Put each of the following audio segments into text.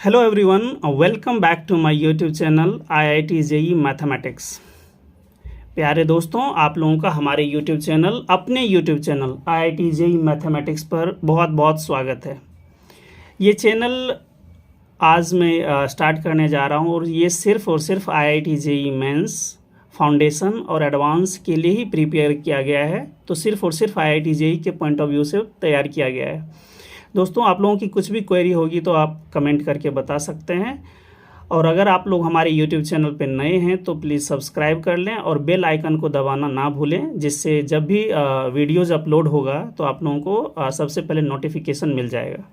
Hello everyone, welcome back to my YouTube channel IIT JEE mathematics. प्यारे दोस्तों, आप लोगों का हमारे यूट्यूब चैनल अपने YouTube channel IIT JEE mathematics पर बहुत बहुत स्वागत है। ये चैनल आज मैं स्टार्ट करने जा रहा हूँ और ये सिर्फ और सिर्फ IIT JEE मेंस फाउंडेशन और एडवांस के लिए ही प्रिपेयर किया गया है। तो सिर्फ और सिर्फ IIT JEE के पॉइंट ऑफ व्यू से तैयार किया गया है। दोस्तों, आप लोगों की कुछ भी क्वेरी होगी तो आप कमेंट करके बता सकते हैं। और अगर आप लोग हमारे यूट्यूब चैनल पर नए हैं तो प्लीज़ सब्सक्राइब कर लें और बेल आइकन को दबाना ना भूलें, जिससे जब भी वीडियोज़ अपलोड होगा तो आप लोगों को सबसे पहले नोटिफिकेशन मिल जाएगा।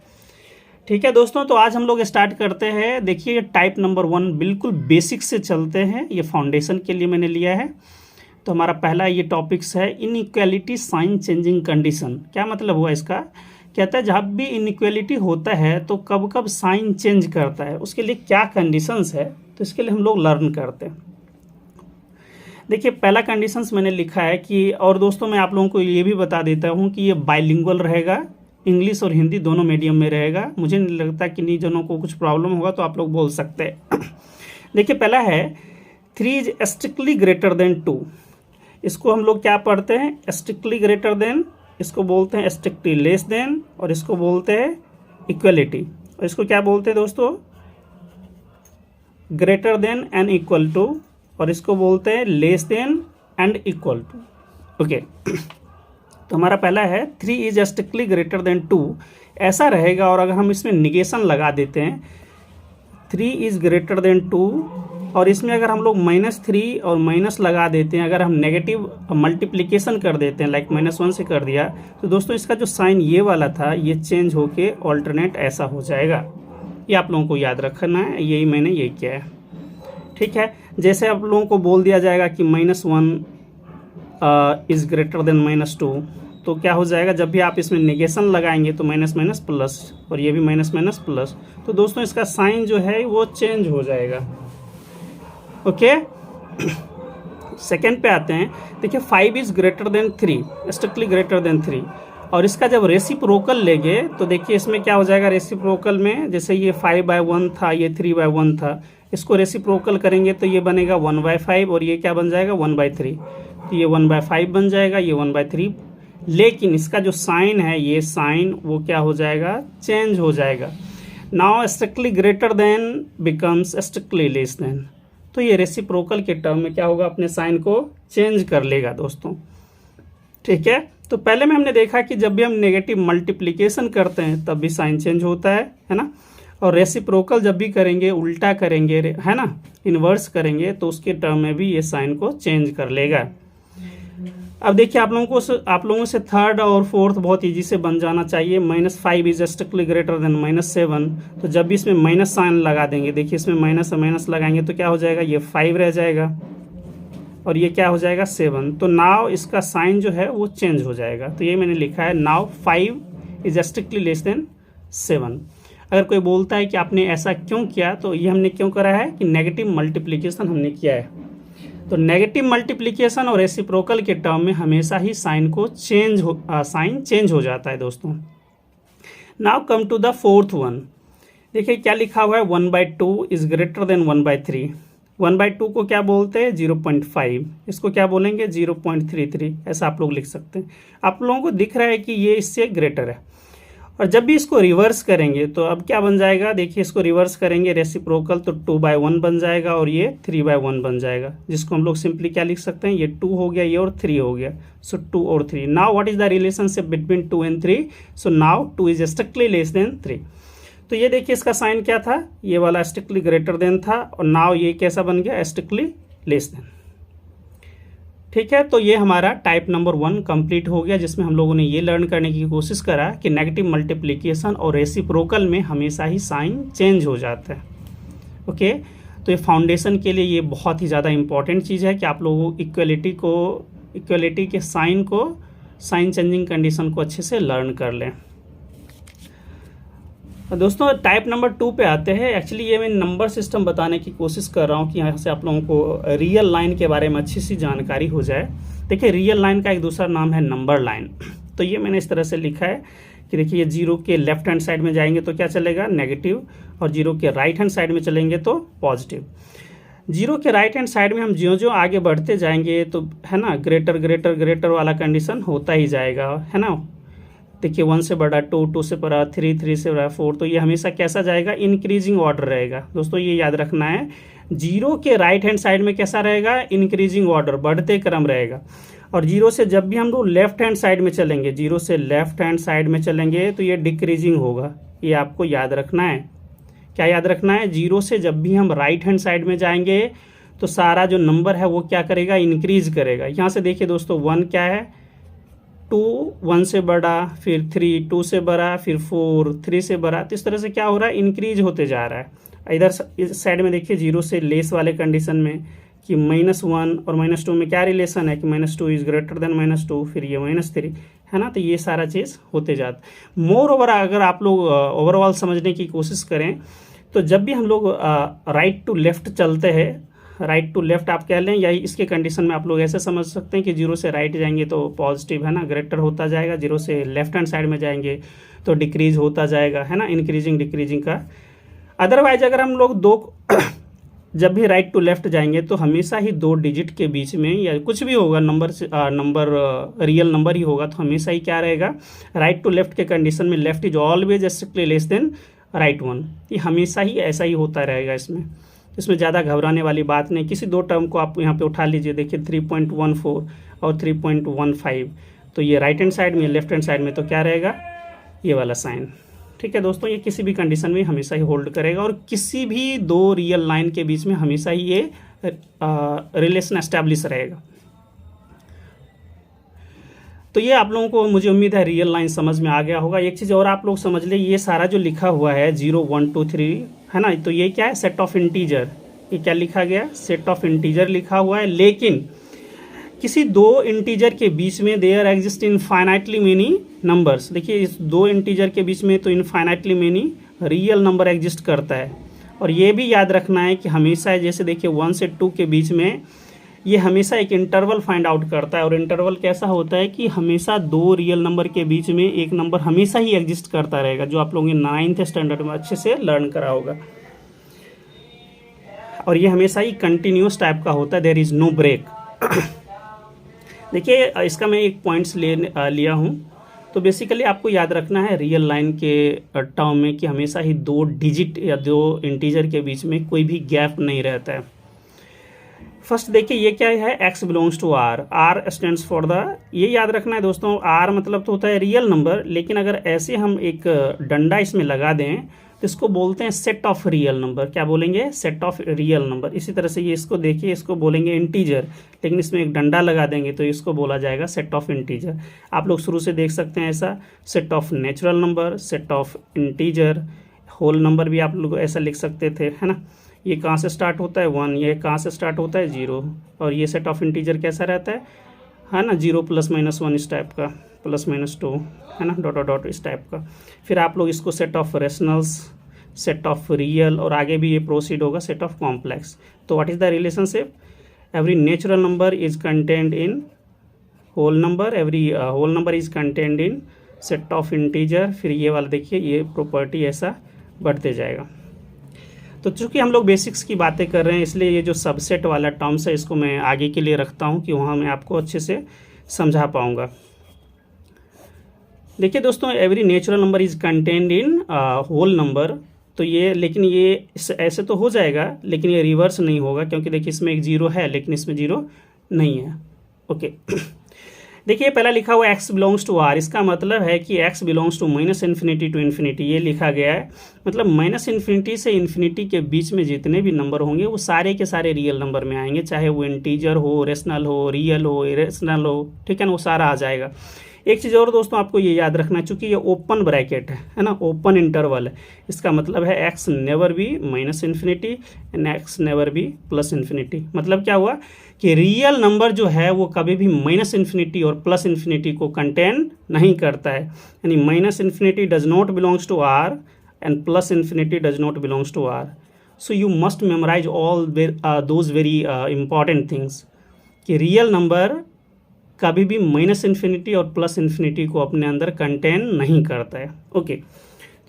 ठीक है दोस्तों, तो आज हम लोग स्टार्ट करते हैं। देखिए, टाइप नंबर 1 बिल्कुल बेसिक से चलते हैं। ये फाउंडेशन के लिए मैंने लिया है। तो हमारा पहला ये टॉपिक्स है इनइक्वालिटी साइन चेंजिंग कंडीशन। क्या मतलब हुआ इसका? कहता है जब भी इनइक्वालिटी होता है तो कब कब साइन चेंज करता है, उसके लिए क्या कंडीशंस है, तो इसके लिए हम लोग लर्न करते हैं। देखिए, पहला कंडीशंस मैंने लिखा है कि, और दोस्तों मैं आप लोगों को ये भी बता देता हूँ कि ये बाइलिंगुअल रहेगा, इंग्लिश और हिंदी दोनों मीडियम में रहेगा। मुझे नहीं लगता कि नहीं जनों को कुछ प्रॉब्लम होगा, तो आप लोग बोल सकते हैं। देखिए, पहला है 3 इज स्ट्रिक्टली ग्रेटर देन 2। इसको हम लोग क्या पढ़ते हैं? स्ट्रिक्टली ग्रेटर देन, इसको बोलते हैं स्ट्रिक्टली लेस देन, और इसको बोलते हैं इक्वलिटी। और इसको क्या बोलते हैं दोस्तों? Greater than and equal to, और इसको बोलते हैं less than and equal to. Okay, तो हमारा पहला है 3 इज स्ट्रिक्टली ग्रेटर देन 2, ऐसा रहेगा। और अगर हम इसमें निगेशन लगा देते हैं 3 इज ग्रेटर देन 2, और इसमें अगर हम लोग -3 और माइनस लगा देते हैं, अगर हम नेगेटिव मल्टीप्लिकेशन कर देते हैं, लाइक -1 से कर दिया, तो दोस्तों इसका जो साइन ये वाला था ये चेंज होके ऑल्टरनेट ऐसा हो जाएगा। ये आप लोगों को याद रखना है, यही मैंने ये किया है। ठीक है, जैसे आप लोगों को बोल दिया जाएगा कि -1 इज ग्रेटर देन -2, तो क्या हो जाएगा? जब भी आप इसमें नेगेशन लगाएंगे तो माइनस माइनस प्लस, और ये भी माइनस माइनस प्लस, तो दोस्तों इसका साइन जो है वो चेंज हो जाएगा। ओके, सेकेंड पे आते हैं। देखिए, 5 is greater then 3, strictly greater than 3, और इसका जब रेसिप्रोकल लेंगे तो देखिए इसमें क्या हो जाएगा? रेसिप्रोकल में जैसे ये 5/1 था, ये 3/1 था, इसको रेसिप्रोकल करेंगे तो ये बनेगा 1/5, और ये क्या बन जाएगा? 1/3। तो ये 1/5 बन जाएगा, ये 1/3। लेकिन इसका जो साइन है, ये साइन वो क्या हो जाएगा? चेंज हो जाएगा। Now strictly greater than becomes strictly less than, तो ये रेसिप्रोकल के टर्म में क्या होगा? अपने साइन को चेंज कर लेगा दोस्तों। ठीक है, तो पहले में हमने देखा कि जब भी हम नेगेटिव मल्टीप्लिकेशन करते हैं तब भी साइन चेंज होता है ना। और रेसिप्रोकल जब भी करेंगे, उल्टा करेंगे, है ना, इन्वर्स करेंगे, तो उसके टर्म में भी ये साइन को चेंज कर लेगा। अब देखिए, आप लोगों से थर्ड और फोर्थ बहुत इजी से बन जाना चाहिए। -5 इज स्ट्रिक्टली ग्रेटर देन -7, तो जब भी इसमें माइनस साइन लगा देंगे, देखिए इसमें माइनस और माइनस लगाएंगे तो क्या हो जाएगा? ये 5 रह जाएगा, और ये क्या हो जाएगा? 7। तो नाउ इसका साइन जो है वो चेंज हो जाएगा। तो ये मैंने लिखा है, now 5 is strictly less than 7। अगर कोई बोलता है कि आपने ऐसा क्यों किया, तो ये हमने क्यों करा है कि नेगेटिव मल्टीप्लिकेशन हमने किया है। तो नेगेटिव मल्टीप्लिकेशन और रेसिप्रोकल के टर्म में हमेशा ही साइन चेंज हो जाता है दोस्तों। Now come to the fourth one. देखिए क्या लिखा हुआ है? 1/2 इज ग्रेटर देन 1/3। 1/2 को क्या बोलते हैं? 0.5। इसको क्या बोलेंगे? 0.33। ऐसा आप लोग लिख सकते हैं। आप लोगों को दिख रहा है कि ये इससे ग्रेटर है। और जब भी इसको रिवर्स करेंगे तो अब क्या बन जाएगा? देखिए, इसको रिवर्स करेंगे रेसिप्रोकल, तो 2/1 बन जाएगा, और ये 3/1 बन जाएगा, जिसको हम लोग सिंपली क्या लिख सकते हैं? ये 2 हो गया, ये और 3 हो गया। सो 2 और 3। Now what is the relationship between 2 and 3? So now 2 is strictly less than 3। तो ये देखिए इसका साइन क्या था? ये वाला स्ट्रिक्टली ग्रेटर देन था, और नाउ ये कैसा बन गया? Strictly less than. ठीक है, तो ये हमारा टाइप नंबर 1 कंप्लीट हो गया, जिसमें हम लोगों ने ये लर्न करने की कोशिश करा कि नेगेटिव मल्टीप्लिकेशन और रेसिप्रोकल में हमेशा ही साइन चेंज हो जाता है। ओके, तो ये फाउंडेशन के लिए ये बहुत ही ज़्यादा इंपॉर्टेंट चीज़ है कि आप लोगों इक्वलिटी के साइन चेंजिंग कंडीशन को अच्छे से लर्न कर लें। दोस्तों, टाइप नंबर 2 पे आते हैं। एक्चुअली ये मैं नंबर सिस्टम बताने की कोशिश कर रहा हूँ कि यहाँ से आप लोगों को रियल लाइन के बारे में अच्छी सी जानकारी हो जाए। देखिए, रियल लाइन का एक दूसरा नाम है नंबर लाइन। तो ये मैंने इस तरह से लिखा है कि देखिए ये जीरो के लेफ्ट हैंड साइड में जाएंगे तो क्या चलेगा, नेगेटिव, और जीरो के राइट हैंड साइड में चलेंगे तो पॉजिटिव। जीरो के राइट हैंड साइड में हम ज्यों ज्यों आगे बढ़ते जाएंगे तो है ना ग्रेटर ग्रेटर ग्रेटर वाला कंडीशन होता ही जाएगा, है ना। देखिए 1 से बड़ा 2, 2 से बड़ा 3, 3 से बड़ा 4, तो ये हमेशा कैसा जाएगा, इंक्रीजिंग ऑर्डर रहेगा। दोस्तों ये याद रखना है, जीरो के राइट हैंड साइड में कैसा रहेगा, इंक्रीजिंग ऑर्डर, बढ़ते क्रम रहेगा। और जीरो से जब भी हम लोग लेफ्ट हैंड साइड में चलेंगे, जीरो से लेफ्ट हैंड साइड में चलेंगे तो ये डिक्रीजिंग होगा। ये आपको याद रखना है। क्या याद रखना है, जीरो से जब भी हम राइट हैंड साइड में जाएंगे तो सारा जो नंबर है वो क्या करेगा, इंक्रीज करेगा। यहाँ से देखिए दोस्तों 1 क्या है, 2 1 से बड़ा, फिर 3 2 से बड़ा, फिर 4 3 से बड़ा, तो इस तरह से क्या हो रहा है, इंक्रीज होते जा रहा है। इधर इस साइड में देखिए जीरो से लेस वाले कंडीशन में कि -1 और -2 में क्या रिलेशन है कि -2 इज ग्रेटर देन -2, फिर ये -3, है ना। तो ये सारा चीज़ होते जाता। मोर ओवर अगर आप लोग ओवरऑल समझने की कोशिश करें तो जब भी हम लोग राइट टू लेफ्ट चलते हैं, राइट टू लेफ्ट आप कह लें, या इसके कंडीशन में आप लोग ऐसे समझ सकते हैं कि जीरो से राइट जाएंगे तो पॉजिटिव, है ना, ग्रेटर होता जाएगा। जीरो से लेफ्ट हैंड साइड में जाएंगे तो डिक्रीज होता जाएगा, है ना, इंक्रीजिंग डिक्रीजिंग का। अदरवाइज अगर हम लोग दो जब भी राइट टू लेफ्ट जाएंगे तो हमेशा ही 2 डिजिट के बीच में या कुछ भी होगा, नंबर रियल नंबर ही होगा, तो हमेशा ही क्या रहेगा, राइट टू लेफ्ट के कंडीशन में left is always strictly less than right 1। ये हमेशा ही ऐसा ही होता रहेगा। इसमें ज़्यादा घबराने वाली बात नहीं। किसी दो टर्म को आप यहाँ पे उठा लीजिए, देखिए 3.14 और 3.15, तो ये राइट हैंड साइड में, लेफ्ट हैंड साइड में तो क्या रहेगा, ये वाला साइन। ठीक है दोस्तों, ये किसी भी कंडीशन में हमेशा ही होल्ड करेगा और किसी भी 2 रियल लाइन के बीच में हमेशा ही ये रिलेशन एस्टैब्लिश रहेगा। तो ये आप लोगों को, मुझे उम्मीद है, रियल लाइन समझ में आ गया होगा। एक चीज़ और आप लोग समझ ले, ये सारा जो लिखा हुआ है 0 1 2 3, है ना, तो ये क्या है, सेट ऑफ इंटीजर। ये क्या लिखा गया, सेट ऑफ इंटीजर लिखा हुआ है। लेकिन किसी 2 इंटीजर के बीच में there exist infinitely many numbers. देखिए इस 2 इंटीजर के बीच में तो infinitely many real number exist करता है। और ये भी याद रखना है कि हमेशा, जैसे देखिए 1 से 2 के बीच में ये हमेशा एक इंटरवल फाइंड आउट करता है। और इंटरवल कैसा होता है कि हमेशा 2 रियल नंबर के बीच में एक नंबर हमेशा ही एग्जिस्ट करता रहेगा, जो आप लोगों ने 9th स्टैंडर्ड में अच्छे से लर्न करा होगा। और ये हमेशा ही कंटिन्यूस टाइप का होता है, देयर इज नो ब्रेक। देखिए इसका मैं एक पॉइंट्स लिया हूँ। तो बेसिकली आपको याद रखना है रियल लाइन के टर्म में कि हमेशा ही 2 डिजिट या 2 इंटीजर के बीच में कोई भी गैप नहीं रहता है। फर्स्ट देखिए ये क्या है, x belongs to r, r stands for the, ये याद रखना है दोस्तों, r मतलब तो होता है रियल नंबर। लेकिन अगर ऐसे हम एक डंडा इसमें लगा दें तो इसको बोलते हैं सेट ऑफ रियल नंबर। क्या बोलेंगे, सेट ऑफ रियल नंबर। इसी तरह से ये इसको देखिए, इसको बोलेंगे इंटीजर, लेकिन इसमें एक डंडा लगा देंगे तो इसको बोला जाएगा सेट ऑफ इंटीजर। आप लोग शुरू से देख सकते हैं ऐसा, set of natural number, set of integer, whole number भी आप लोग ऐसा लिख सकते थे, है ना। ये कहाँ से स्टार्ट होता है 1, ये कहाँ से स्टार्ट होता है 0। और ये सेट ऑफ इंटीजर कैसा रहता है ना, 0 +-1 इस टाइप का, +-2, है ना, डॉट डॉट इस टाइप का। फिर आप लोग इसको set of rationals, set of real, और आगे भी ये प्रोसीड होगा सेट ऑफ कॉम्प्लेक्स। तो what is the relationship, every natural number is contained in whole number, every whole number is contained in set of integer. फिर ये वाला देखिए, ये प्रॉपर्टी ऐसा बढ़ते जाएगा। तो चूंकि हम लोग बेसिक्स की बातें कर रहे हैं, इसलिए ये जो सबसेट वाला टर्म्स है इसको मैं आगे के लिए रखता हूँ कि वहाँ मैं आपको अच्छे से समझा पाऊँगा। देखिए दोस्तों, every natural number is contained in whole number, तो ये, लेकिन ये ऐसे तो हो जाएगा, लेकिन ये रिवर्स नहीं होगा, क्योंकि देखिए इसमें एक 0 है लेकिन इसमें 0 नहीं है। ओके देखिए पहला लिखा हुआ x बिलोंग्स टू r, इसका मतलब है कि x belongs to -∞ to infinity, ये लिखा गया है। मतलब -∞ से इन्फिनिटी के बीच में जितने भी नंबर होंगे वो सारे के सारे रियल नंबर में आएंगे, चाहे वो इंटीजर हो, रेशनल हो, रियल हो, इरेशनल हो, ठीक है ना, वो सारा आ जाएगा। एक चीज़ और दोस्तों आपको ये याद रखना है, चूंकि ये ओपन ब्रैकेट है ना, ओपन इंटरवल है, इसका मतलब है x never be -∞ and x never be +∞। मतलब क्या हुआ कि रियल नंबर जो है वो कभी भी -∞ और +∞ को कंटेन नहीं करता है। यानी -∞ does not belongs to r and +∞ does not belongs to r। So you must memorise all those very important things कि रियल नंबर कभी भी माइनस इन्फिनिटी और प्लस इन्फिनिटी को अपने अंदर कंटेन नहीं करता है। ओके,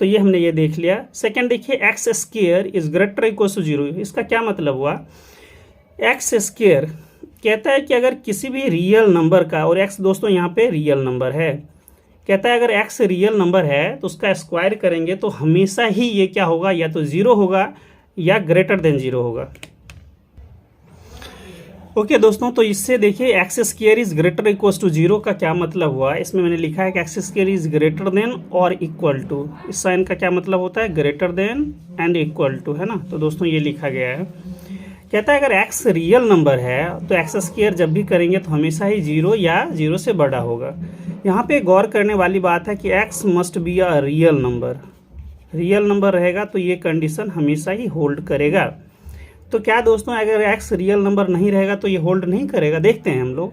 तो ये हमने ये देख लिया। सेकंड देखिए, x square is greater equal to 0। इसका क्या मतलब हुआ? एक्स स्क्वायर कहता है कि अगर किसी भी रियल नंबर का, और एक्स दोस्तों यहाँ पे रियल नंबर है, कहता है अगर एक्स रियल नंबर है तो उसका स्क्वायर करेंगे तो हमेशा ही ये क्या होगा, या तो 0 होगा या ग्रेटर देन 0 होगा। ओके दोस्तों, तो इससे देखिए x square is greater equal to 0 का क्या मतलब हुआ? इसमें मैंने लिखा है कि x square is greater than और इक्वल टू। इस साइन का क्या मतलब होता है? Greater than and equal to, है ना। तो दोस्तों ये लिखा गया है। कहता है अगर एक्स रियल नंबर है तो एक्स स्क्वायर जब भी करेंगे तो हमेशा ही 0 या 0 से बड़ा होगा। यहाँ पे गौर करने वाली बात है कि x must be a real number. Real number रहेगा तो ये कंडीशन हमेशा ही होल्ड करेगा। तो क्या दोस्तों, अगर एक्स रियल नंबर नहीं रहेगा तो ये होल्ड नहीं करेगा? देखते हैं हम लोग।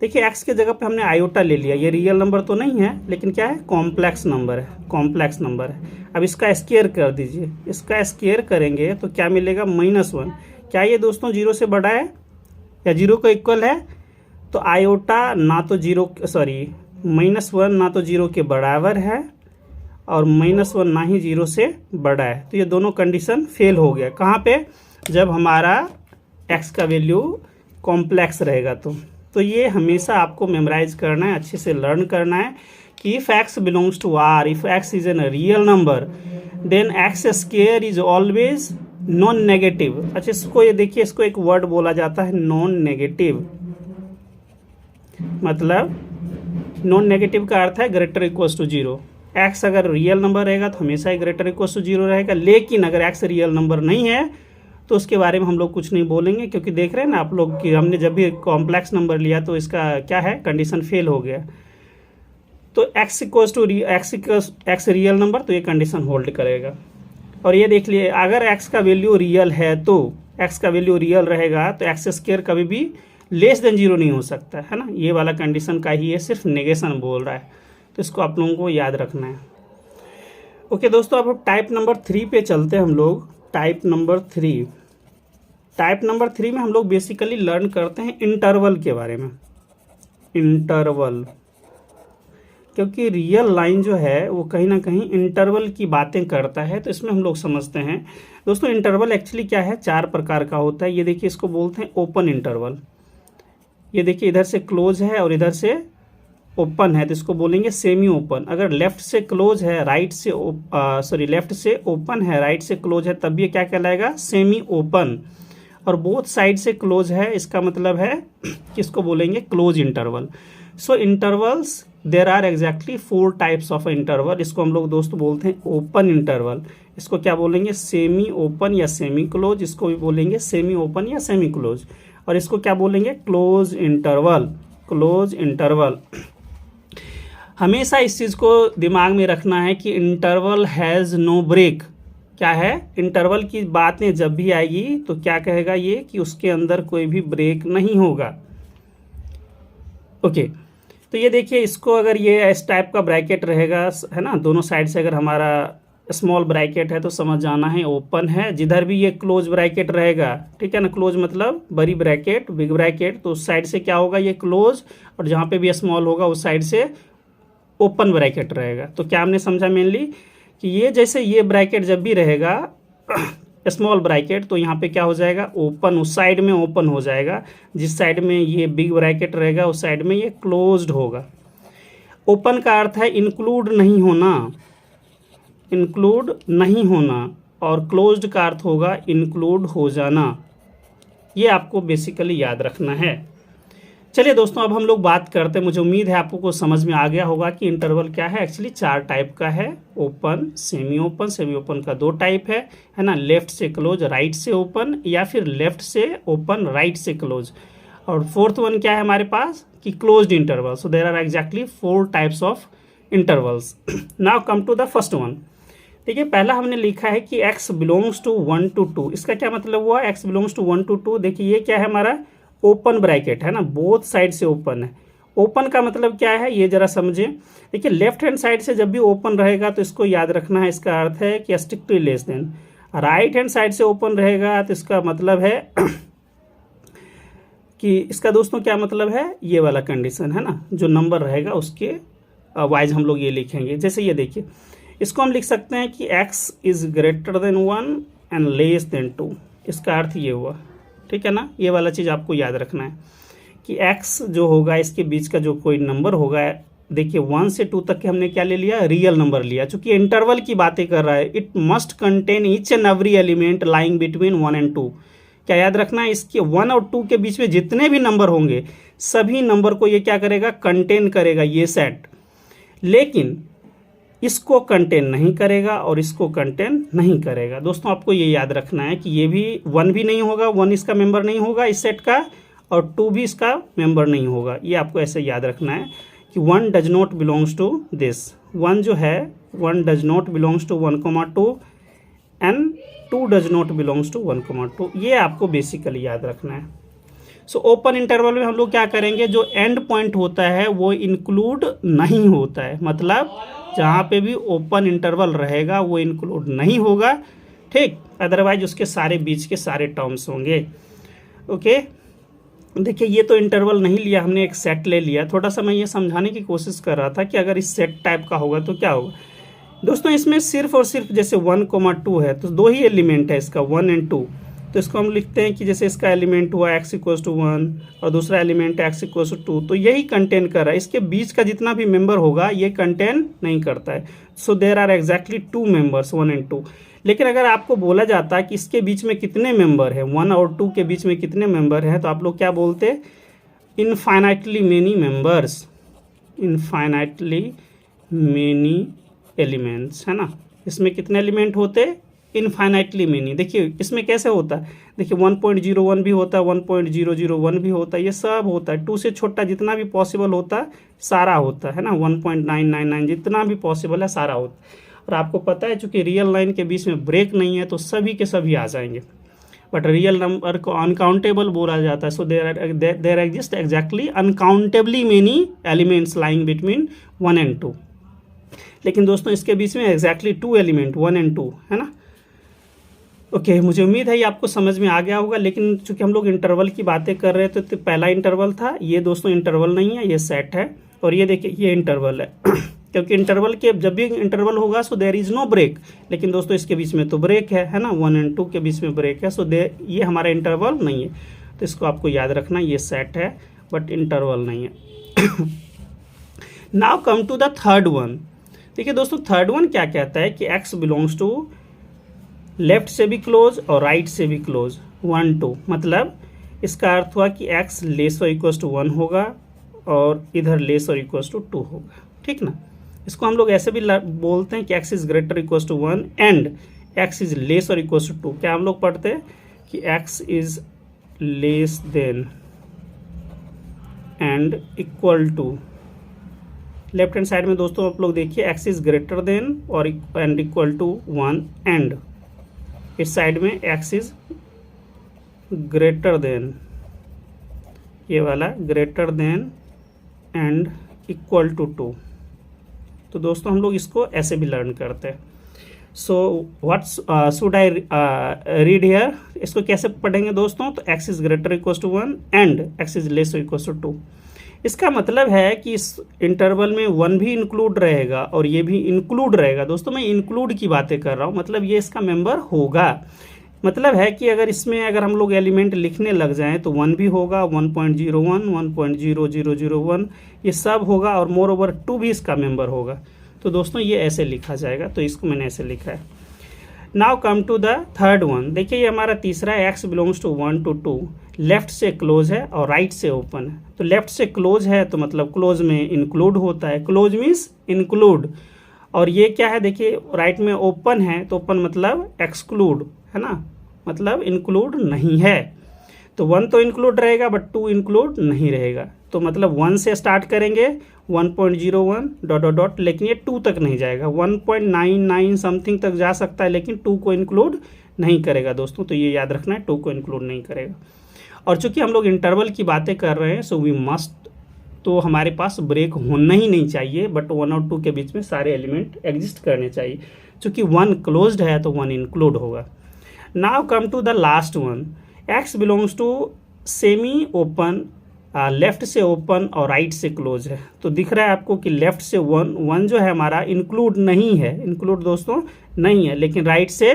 देखिए एक्स के जगह पे हमने आयोटा ले लिया। ये रियल नंबर तो नहीं है, लेकिन क्या है, कॉम्प्लेक्स नंबर है, कॉम्प्लेक्स नंबर है। अब इसका स्क्वायर कर दीजिए। इसका स्क्वायर करेंगे तो क्या मिलेगा? -1। क्या ये दोस्तों 0 से बड़ा है या 0 को इक्वल है? तो आयोटा ना तो 0, सॉरी -1 ना तो 0 के बराबर है और -1 ना ही 0 से बड़ा है। तो ये दोनों कंडीशन फेल हो गया। कहाँ पे? जब हमारा x का वैल्यू कॉम्प्लेक्स रहेगा। तो ये हमेशा आपको मेमोराइज करना है, अच्छे से लर्न करना है कि if x belongs to r, if x is an real number, then x square is always non negative. अच्छा, इसको ये देखिए, इसको एक वर्ड बोला जाता है नॉन नेगेटिव। मतलब नॉन नेगेटिव का अर्थ है ग्रेटर इक्वल्स टू 0। x अगर रियल नंबर रहेगा तो हमेशा ही ग्रेटर इक्वल्स टू 0 रहेगा। लेकिन अगर x रियल नंबर नहीं है तो उसके बारे में हम लोग कुछ नहीं बोलेंगे, क्योंकि देख रहे हैं ना आप लोग कि हमने जब भी कॉम्प्लेक्स नंबर लिया तो इसका क्या है, कंडीशन फेल हो गया। तो x equals to x real number, तो ये कंडीशन होल्ड करेगा। और ये देख लिए, अगर x का वैल्यू रियल है तो x का वैल्यू रियल रहेगा तो एक्स स्क्वायर कभी भी लेस देन 0 नहीं हो सकता है ना। ये वाला कंडीशन का ही ये सिर्फ नेगेशन बोल रहा है। तो इसको आप लोगों को याद रखना है। ओके दोस्तों, अब टाइप नंबर 3 पे चलते हैं हम लोग। टाइप नंबर 3 में हम लोग बेसिकली लर्न करते हैं इंटरवल के बारे में। इंटरवल, क्योंकि रियल लाइन जो है वो कहीं ना कहीं इंटरवल की बातें करता है, तो इसमें हम लोग समझते हैं। दोस्तों इंटरवल एक्चुअली क्या है, 4 प्रकार का होता है। ये देखिए, इसको बोलते हैं ओपन इंटरवल। ये देखिए, इधर से क्लोज है और इधर से ओपन है, तो इसको बोलेंगे सेमी ओपन। अगर लेफ्ट से क्लोज है, राइट से लेफ्ट से ओपन है, राइट से क्लोज है, तब ये क्या कहलाएगा, सेमी ओपन। और बोथ साइड से क्लोज है, इसका मतलब है किसको बोलेंगे, close interval. So intervals there are exactly 4 types of interval. इसको हम लोग दोस्तों बोलते हैं ओपन इंटरवल। इसको क्या बोलेंगे, सेमी ओपन या सेमी क्लोज। इसको भी बोलेंगे सेमी ओपन या सेमी क्लोज। और इसको क्या बोलेंगे, क्लोज इंटरवल। Close interval. हमेशा इस चीज़ को दिमाग में रखना है कि इंटरवल हैज़ नो ब्रेक। क्या है, इंटरवल की बातें जब भी आएगी तो क्या कहेगा ये, कि उसके अंदर कोई भी ब्रेक नहीं होगा। ओके, तो ये देखिए, इसको अगर ये इस टाइप का ब्रैकेट रहेगा, है ना, दोनों साइड से अगर हमारा स्मॉल ब्रैकेट है तो समझ जाना है ओपन है। जिधर भी ये क्लोज ब्रैकेट रहेगा, ठीक है ना, क्लोज मतलब बड़ी ब्रैकेट, बिग ब्रैकेट, तो उस साइड से क्या होगा, ये क्लोज, और जहाँ पे भी स्मॉल होगा उस साइड से ओपन ब्रैकेट रहेगा। तो क्या हमने समझा मेनली कि ये जैसे ये ब्रैकेट जब भी रहेगा स्मॉल ब्रैकेट, तो यहाँ पे क्या हो जाएगा, ओपन, उस साइड में ओपन हो जाएगा। जिस साइड में ये बिग ब्रैकेट रहेगा उस साइड में ये क्लोज्ड होगा। ओपन का अर्थ है इंक्लूड नहीं होना, इंक्लूड नहीं होना, और क्लोज्ड का अर्थ होगा इंक्लूड हो जाना। ये आपको बेसिकली याद रखना है। चलिए दोस्तों, अब हम लोग बात करते हैं। मुझे उम्मीद है आपको समझ में आ गया होगा कि इंटरवल क्या है। एक्चुअली 4 टाइप का है, open, semi open. Semi open का 2 टाइप है ना, लेफ्ट से क्लोज, राइट से ओपन, या फिर लेफ्ट से ओपन, राइट से क्लोज। और 4th वन क्या है हमारे पास, कि closed interval. So there are exactly 4 types of intervals. Now come to the first one. देखिए, पहला हमने लिखा है कि x बिलोंग्स टू 1 to 2। इसका क्या मतलब हुआ, x बिलोंग्स टू 1 to 2। देखिए, ये क्या है हमारा, ओपन ब्रैकेट है ना, बोथ साइड से ओपन है। ओपन का मतलब क्या है, ये जरा समझें। देखिए, लेफ्ट हैंड साइड से जब भी ओपन रहेगा तो इसको याद रखना है, इसका अर्थ है कि strictly less than. Right hand side से ओपन रहेगा तो इसका मतलब है कि इसका दोस्तों क्या मतलब है, ये वाला कंडीशन है ना, जो नंबर रहेगा उसके वाइज हम लोग ये लिखेंगे। जैसे ये देखिए, इसको हम लिख सकते हैं कि x is greater then 1 and less than 2। इसका अर्थ ये हुआ, ठीक है ना। ये वाला चीज़ आपको याद रखना है कि x जो होगा इसके बीच का जो कोई नंबर होगा, देखिए 1 से 2 तक के हमने क्या ले लिया, रियल नंबर लिया। चूंकि इंटरवल की बातें कर रहा है, it must contain each and every element lying between 1 and 2। क्या याद रखना है, इसके 1 और 2 के बीच में जितने भी नंबर होंगे सभी नंबर को ये क्या करेगा, कंटेन करेगा ये सेट। लेकिन इसको कंटेन नहीं करेगा और इसको कंटेन नहीं करेगा। दोस्तों आपको ये याद रखना है कि ये भी 1 भी नहीं होगा, 1 इसका मेंबर नहीं होगा इस सेट का, और 2 भी इसका मेंबर नहीं होगा। ये आपको ऐसे याद रखना है कि 1 does not belongs to this. 1 जो है 1 does not belongs to 1,2 and 2 does not belongs to 1,2। ये आपको बेसिकली याद रखना है। सो ओपन इंटरवल में हम लोग क्या करेंगे, जो एंड पॉइंट होता है वो इंक्लूड नहीं होता है। मतलब जहाँ पे भी ओपन इंटरवल रहेगा वो इंक्लूड नहीं होगा, ठीक। अदरवाइज उसके सारे बीच के सारे टर्म्स होंगे। ओके, देखिए ये तो इंटरवल नहीं लिया हमने, एक सेट ले लिया। थोड़ा सा मैं ये समझाने की कोशिश कर रहा था कि अगर इस सेट टाइप का होगा तो क्या होगा। दोस्तों इसमें सिर्फ और सिर्फ जैसे 1,2 है तो 2 ही एलिमेंट है इसका, 1 एंड 2। तो इसको हम लिखते हैं कि जैसे इसका एलिमेंट हुआ x = 1 और दूसरा एलिमेंट x = 2, तो यही कंटेन कर रहा है। इसके बीच का जितना भी मेंबर होगा ये कंटेन नहीं करता है। So there are exactly 2 members, 1 and 2। लेकिन अगर आपको बोला जाता है कि इसके बीच में कितने मेंबर हैं, 1 और 2 के बीच में कितने मेंबर हैं, तो आप लोग क्या बोलते, infinitely many members, infinitely many elements, है ना। इसमें कितने एलिमेंट होते, इनफाइनाइटली मेनी। देखिए इसमें कैसे होता है, देखिए 1.01 भी होता है, 1.001 भी होता है, ये सब होता है। 2 से छोटा जितना भी पॉसिबल होता है सारा होता है ना, 1.999 जितना भी पॉसिबल है सारा होता है। और आपको पता है चूंकि रियल लाइन के बीच में ब्रेक नहीं है तो सभी के सभी आ जाएंगे, बट रियल नंबर को अनकाउंटेबल बोला जाता है। So there exist exactly uncountably many elements lying between 1 and 2। लेकिन दोस्तों इसके बीच में एग्जैक्टली 2 एलिमेंट, 1 एंड 2, है ना। ओके, मुझे उम्मीद है ये आपको समझ में आ गया होगा। लेकिन चूंकि हम लोग इंटरवल की बातें कर रहे थे तो पहला इंटरवल था, ये दोस्तों इंटरवल नहीं है, ये सेट है। और ये देखिए ये इंटरवल है क्योंकि इंटरवल के जब भी इंटरवल होगा so there is no break. लेकिन दोस्तों इसके बीच में तो ब्रेक है ना, 1 एंड 2 के बीच में ब्रेक है। सो ये हमारा इंटरवल नहीं है, तो इसको आपको याद रखना, ये सेट है बट इंटरवल नहीं है। Now come to the third one. देखिए दोस्तों थर्ड वन क्या कहता है कि x बिलोंग्स टू लेफ्ट से भी क्लोज और राइट से भी क्लोज, 1 2। मतलब इसका अर्थ हुआ कि x लेस और इक्वल टू 1 होगा और इधर लेस और इक्वल टू 2 होगा, ठीक ना। इसको हम लोग ऐसे भी बोलते हैं कि x is greater equal to 1 and x is less और इक्वल टू 2। क्या हम लोग पढ़ते हैं कि x is less than and equal to, left hand side में दोस्तों आप लोग देखिए x इज ग्रेटर देन और एंड इक्वल टू 1 एंड इस साइड में x इज ग्रेटर देन, ये वाला greater than and equal to 2। तो दोस्तों हम लोग इसको ऐसे भी लर्न करते हैं। So what's should I read here, इसको कैसे पढ़ेंगे दोस्तों, तो x is greater equal to 1 and x is less equal to 2। इसका मतलब है कि इस इंटरवल में 1 भी इंक्लूड रहेगा और ये भी इंक्लूड रहेगा। दोस्तों मैं इंक्लूड की बातें कर रहा हूँ, मतलब ये इसका मेंबर होगा। मतलब है कि अगर इसमें अगर हम लोग एलिमेंट लिखने लग जाएं तो 1 भी होगा, 1.01, 1.0001 ये सब होगा और मोर ओवर 2 भी इसका मेंबर होगा। तो दोस्तों ये ऐसे लिखा जाएगा, तो इसको मैंने ऐसे लिखा है। Now come to the third one. देखिए ये हमारा तीसरा है, x belongs to 1 to 2, left से क्लोज है और राइट से ओपन है। तो लेफ्ट से क्लोज है तो मतलब क्लोज में इंक्लूड होता है, क्लोज मीन्स इंक्लूड। और ये क्या है, देखिए राइट में ओपन है तो ओपन मतलब एक्सक्लूड, है ना, मतलब इंक्लूड नहीं है। तो 1 तो इंक्लूड रहेगा बट 2 इंक्लूड नहीं रहेगा। तो मतलब 1 से स्टार्ट करेंगे, 1.01 डॉट डॉट डॉट, लेकिन ये 2 तक नहीं जाएगा, 1.99 समथिंग तक जा सकता है लेकिन 2 को इंक्लूड नहीं करेगा दोस्तों। तो ये याद रखना है, 2 को इंक्लूड नहीं करेगा। और चूंकि हम लोग इंटरवल की बातें कर रहे हैं सो वी मस्ट, तो हमारे पास ब्रेक होना ही नहीं चाहिए, बट 1 और 2 के बीच में सारे एलिमेंट एग्जिस्ट करने चाहिए। चूंकि 1 क्लोज्ड है तो 1 इंक्लूड होगा। Now come to the last one, x belongs to semi open, left से ओपन और राइट से क्लोज है। तो दिख रहा है आपको कि लेफ्ट से वन जो है हमारा इंक्लूड नहीं है, इंक्लूड दोस्तों नहीं है, लेकिन राइट से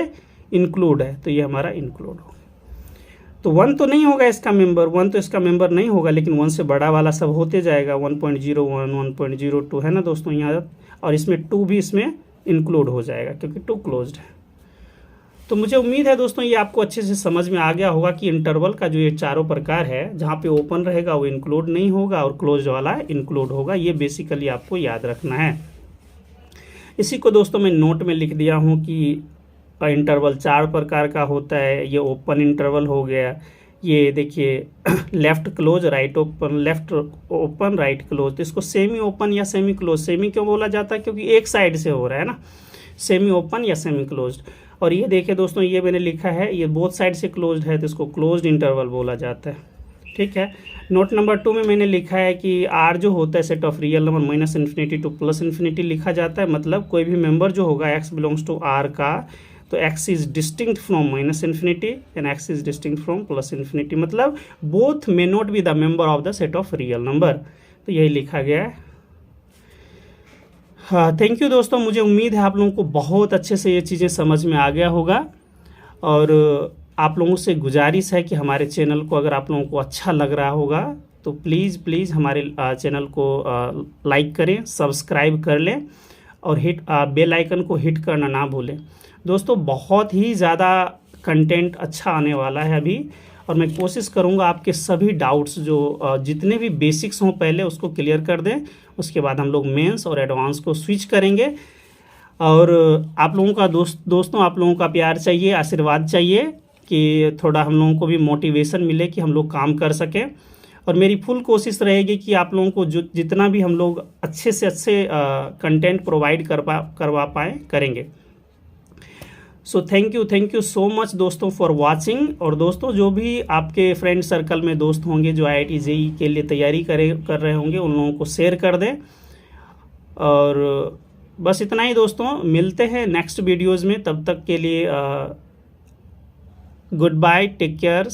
इंक्लूड है, तो ये हमारा इंक्लूड होगा। तो 1 तो नहीं होगा इसका मेंबर, 1 तो इसका मेंबर नहीं होगा, लेकिन 1 से बड़ा वाला सब होते जाएगा, 1.01, 1.02 है ना दोस्तों यहाँ, और इसमें 2 भी इसमें इंक्लूड हो जाएगा क्योंकि 2 क्लोज्ड है। तो मुझे उम्मीद है दोस्तों ये आपको अच्छे से समझ में आ गया होगा कि इंटरवल का जो ये चारों प्रकार है, जहाँ पे ओपन रहेगा वो इंक्लूड नहीं होगा और क्लोज वाला इंक्लूड होगा, ये बेसिकली आपको याद रखना है। इसी को दोस्तों मैं नोट में लिख दिया हूँ कि इंटरवल 4 प्रकार का होता है। ये ओपन इंटरवल हो गया, ये देखिए left close, right open, left open, right close. तो इसको सेमी ओपन या सेमी क्लोज, सेमी क्यों बोला जाता है, क्योंकि एक साइड से हो रहा है ना, सेमी ओपन या सेमी क्लोज्ड। और ये देखिए दोस्तों, ये मैंने लिखा है, ये बोथ साइड से क्लोज्ड है, तो इसको क्लोज्ड इंटरवल बोला जाता है। ठीक है। नोट नंबर 2 में मैंने लिखा है कि आर जो होता है set of real number minus infinity two plus infinity लिखा जाता है। मतलब कोई भी मेंबर जो होगा एक्स बिलोंग्स टू आर का, तो x is distinct from minus infinity and x is distinct from plus infinity. मतलब both may not be the member of the set of real number, तो यही लिखा गया है। हाँ, थैंक यू दोस्तों, मुझे उम्मीद है आप लोगों को बहुत अच्छे से ये चीज़ें समझ में आ गया होगा। और आप लोगों से गुजारिश है कि हमारे चैनल को अगर आप लोगों को अच्छा लग रहा होगा तो प्लीज़ हमारे चैनल को लाइक करें, सब्सक्राइब कर लें और बेल आइकन को हिट करना ना भूलें। दोस्तों बहुत ही ज़्यादा कंटेंट अच्छा आने वाला है अभी, और मैं कोशिश करूंगा आपके सभी डाउट्स जो जितने भी बेसिक्स हों पहले उसको क्लियर कर दें, उसके बाद हम लोग मेंस और एडवांस को स्विच करेंगे। और आप लोगों का दोस्तों आप लोगों का प्यार चाहिए, आशीर्वाद चाहिए कि थोड़ा हम लोगों को भी मोटिवेशन मिले कि हम लोग काम कर सकें। और मेरी फुल कोशिश रहेगी कि आप लोगों को जो जितना भी हम लोग अच्छे से अच्छे कंटेंट प्रोवाइड करवा पाएँ करेंगे। So thank you so much दोस्तों फॉर वाचिंग। और दोस्तों जो भी आपके फ्रेंड सर्कल में दोस्त होंगे जो IIT JEE के लिए तैयारी कर रहे होंगे, उन लोगों को शेयर कर दें। और बस इतना ही दोस्तों, मिलते हैं नेक्स्ट वीडियोज़ में, तब तक के लिए गुड बाय, टेक केयर।